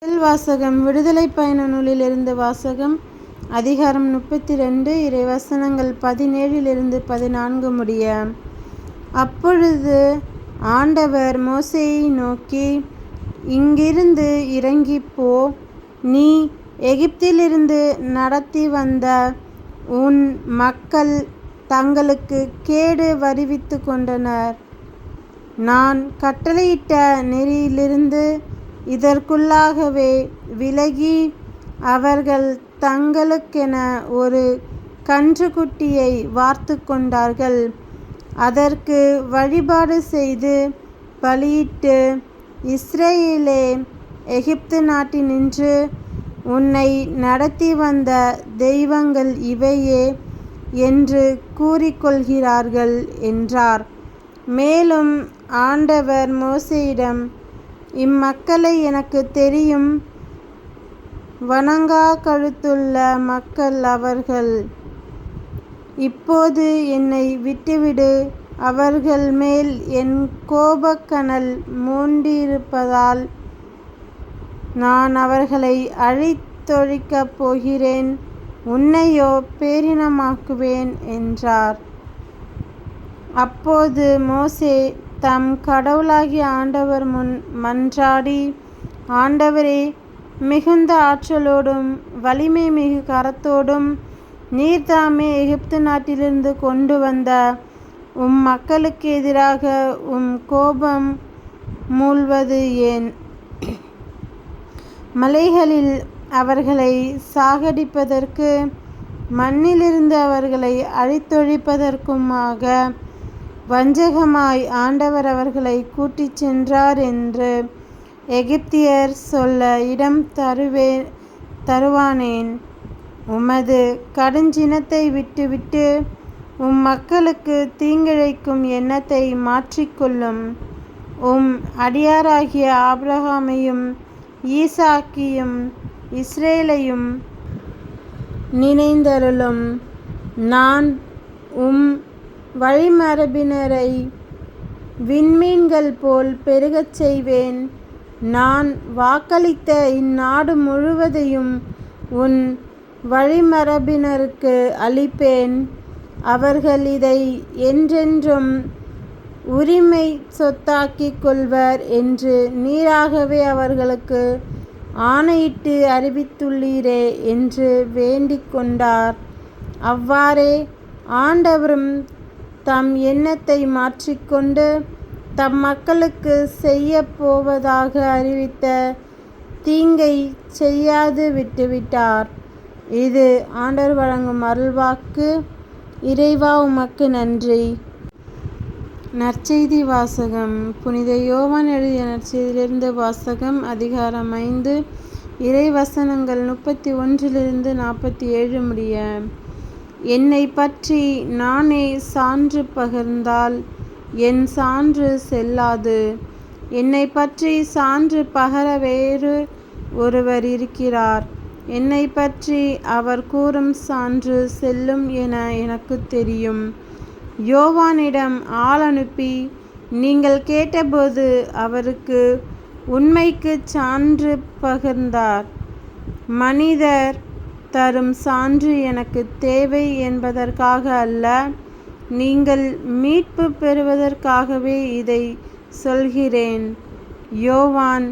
முதல் வாசகம் விடுதலை பயண நூலிலிருந்து வாசகம். அதிகாரம் 32 இறைவசனங்கள் 17-14 முடிய. அப்பொழுது ஆண்டவர் மோசேயை நோக்கி, இங்கிருந்து இறங்கிப்போ, நீ எகிப்திலிருந்து நடத்தி வந்த உன் மக்கள் தங்களுக்கு கேடு வருவித்து கொண்டனர். நான் கட்டளையிட்ட நெறியிலிருந்து இதற்குள்ளாகவே விலகி அவர்கள் தங்களுக்கென ஒரு கன்றுக்குட்டியை வார்த்து கொண்டார்கள். அதற்கு வழிபாடு செய்து பலியிட்டு, இஸ்ரேலே, எகிப்து நாட்டினின்று உன்னை நடத்தி வந்த தெய்வங்கள் இவையே என்று கூறிக்கொள்கிறார்கள் என்றார். மேலும் ஆண்டவர் மோசேயிடம், இம்மக்களை எனக்கு தெரியும், வணங்கா கழுத்துள்ள மக்கள் அவர்கள். இப்போது என்னை விட்டுவிடு. அவர்கள் மேல் என் கோபக்கனல் மூண்டிருப்பதால் நான் அவர்களை அழித்தொழிக்கப் போகிறேன். உன்னையோ பேரினமாக்குவேன் என்றார். அப்போது மோசே தம் கடவுளாகிய ஆண்டவர் முன் மன்றாடி, ஆண்டவரே, மிகுந்த ஆற்றலோடும் வலிமை மிகு கரத்தோடும் நீர்தாமே எகிப்து நாட்டிலிருந்து கொண்டு வந்த உம் மக்களுக்கு எதிராக உம் கோபம் மூள்வது ஏன்? மலைகளில் அவர்களை சாகடிப்பதற்கு, மண்ணிலிருந்து அவர்களை அழித்தொழிப்பதற்குமாக வஞ்சகமாய் ஆண்டவர் அவர்களை கூட்டிச் சென்றார் என்று எகிப்தியர் சொல்ல இடம் தருவானேன்? உமது கடுஞ்சினத்தை விட்டுவிட்டு உம் மக்களுக்கு தீங்கிழைக்கும் எண்ணத்தை மாற்றிக்கொள்ளும். உம் அடியாராகிய ஆபிரகாமையும் ஈசாக்கையும் இஸ்ரேலையும் நினைந்தருளும். நான் உம் வழிமரபினரை விண்மீன்கள் போல் பெருகச் செய்வேன். நான் வாக்களித்த இந்நாடு முழுவதையும் உன் வழிமரபினருக்கு அளிப்பேன். அவர்கள் இதை என்றென்றும் உரிமை சொத்தாக்கிக் கொள்வர் என்று நீராகவே அவர்களுக்கு ஆணையிட்டு அறிவித்துள்ளீரே என்று வேண்டிக் கொண்டார். அவ்வாறே ஆண்டவரும் தம் எண்ணத்தை மாற்றிக்கொண்டு தம் மக்களுக்கு செய்ய போவதாக அறிவித்த தீங்கை செய்யாது விட்டுவிட்டார். இது ஆண்டவர் வழங்கும் அருள்வாக்கு. இறைவா, உமக்கு நன்றி. நற்செய்தி வாசகம். புனித யோவான் எழுதிய நற்செய்தியிலிருந்து வாசகம். அதிகாரம் 5 இறைவசனங்கள் 31-47 முடிய. என்னை பற்றி நானே சான்று பகர்ந்தால் என் சான்று செல்லாது. என்னை பற்றி சான்று பகர வேறு ஒருவர் இருக்கிறார். என்னை பற்றி அவர் கூறும் சான்று செல்லும் என எனக்கு தெரியும். யோவானிடம் ஆள் அனுப்பி நீங்கள் கேட்டபோது அவருக்கு உண்மைக்கு சான்று பகர்ந்தார். மனிதர் தரும் சான்று எனக்கு தேவை என்பதற்காக அல்ல, நீங்கள் மீட்பு பெறுவதற்காகவே இதை சொல்கிறேன். யோவான்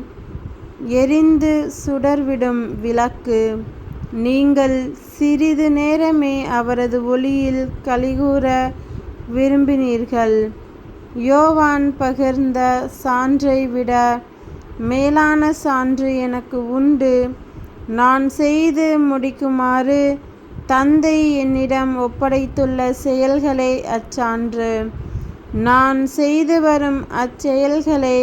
எரிந்து சுடர்விடும் விளக்கு. நீங்கள் சிறிது நேரமே அவரது ஒளியில் களிகூர விரும்பினீர்கள். யோவான் பகிர்ந்த சான்றை விட மேலான சான்று எனக்கு உண்டு. நான் செய்து முடிக்குமாறு தந்தை என்னிடம் ஒப்படைத்துள்ள செயல்களே அச்சான்று. நான் செய்து வரும் அச்செயல்களே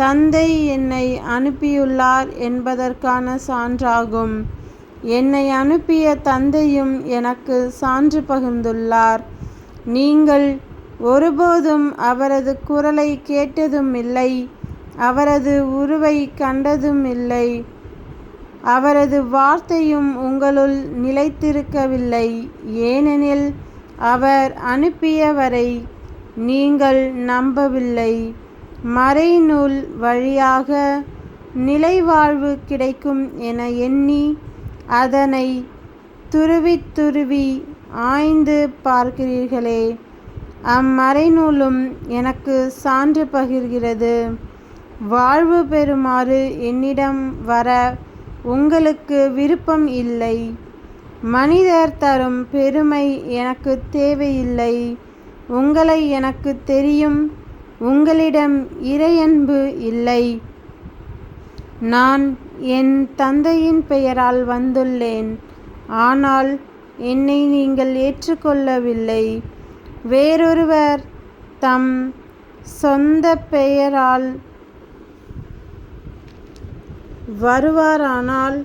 தந்தை என்னை அனுப்பியுள்ளார் என்பதற்கான சான்றாகும். என்னை அனுப்பிய தந்தையும் எனக்கு சான்று பகிர்ந்துள்ளார். நீங்கள் ஒருபோதும் அவரது குரலை கேட்டதும் இல்லை, அவரது உருவை கண்டதும் இல்லை. அவரது வார்த்தையும் உங்களுள் நிலைத்திருக்கவில்லை. ஏனெனில் அவர் அனுப்பியவரை நீங்கள் நம்பவில்லை. மறைநூல் வழியாக நிலைவாழ்வு கிடைக்கும் என எண்ணி அதனை துருவி ஆய்ந்து பார்க்கிறீர்களே. அம்மறைநூலும் எனக்கு சான்று பகிர்கிறது. வாழ்வு பெறுமாறு என்னிடம் வர உங்களுக்கு விருப்பம் இல்லை. மனிதர் தரும் பெருமை எனக்கு தேவையில்லை. உங்களை எனக்கு தெரியும். உங்களிடம் இறையன்பு இல்லை. நான் என் தந்தையின் பெயரால் வந்துள்ளேன். ஆனால் என்னை நீங்கள் ஏற்றுக்கொள்ளவில்லை. வேறொருவர் தம் சொந்த பெயரால் வருவாரானால்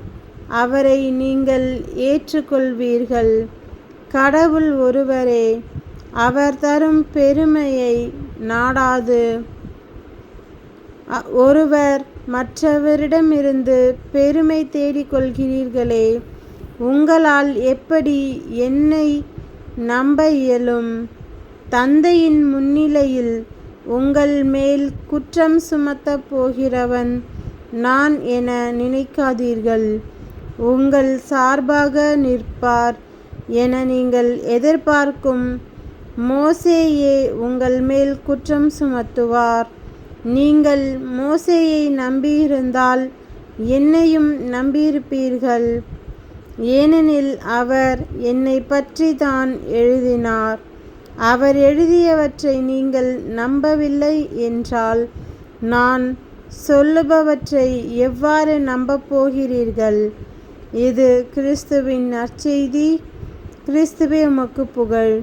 அவரை நீங்கள் ஏற்றுக்கொள்வீர்கள். கடவுள் ஒருவரே. அவர் தரும் பெருமையை நாடாது ஒருவர் மற்றவரிடமிருந்து பெருமை தேடிக்கொள்கிறீர்களே. உங்களால் எப்படி என்னை நம்ப இயலும்? தந்தையின் முன்னிலையில் உங்கள் மேல் குற்றம் சுமத்தப் போகிறவன் நான் என நினைக்காதீர்கள். உங்கள் சார்பாக நிற்பார் என நீங்கள் எதிர்பார்க்கும் மோசேயே உங்கள் மேல் குற்றம் சுமத்துவார். நீங்கள் மோசேயை நம்பியிருந்தால் என்னையும் நம்பியிருப்பீர்கள். ஏனெனில் அவர் என்னை பற்றி தான் எழுதினார். அவர் எழுதியவற்றை நீங்கள் நம்பவில்லை என்றால் நான் சொல்லுபவற்றை எவ்வாறு நம்பப் போகிறீர்கள்? இது கிறிஸ்துவின் நற்செய்தி. கிறிஸ்துவே உமக்கு புகழ்.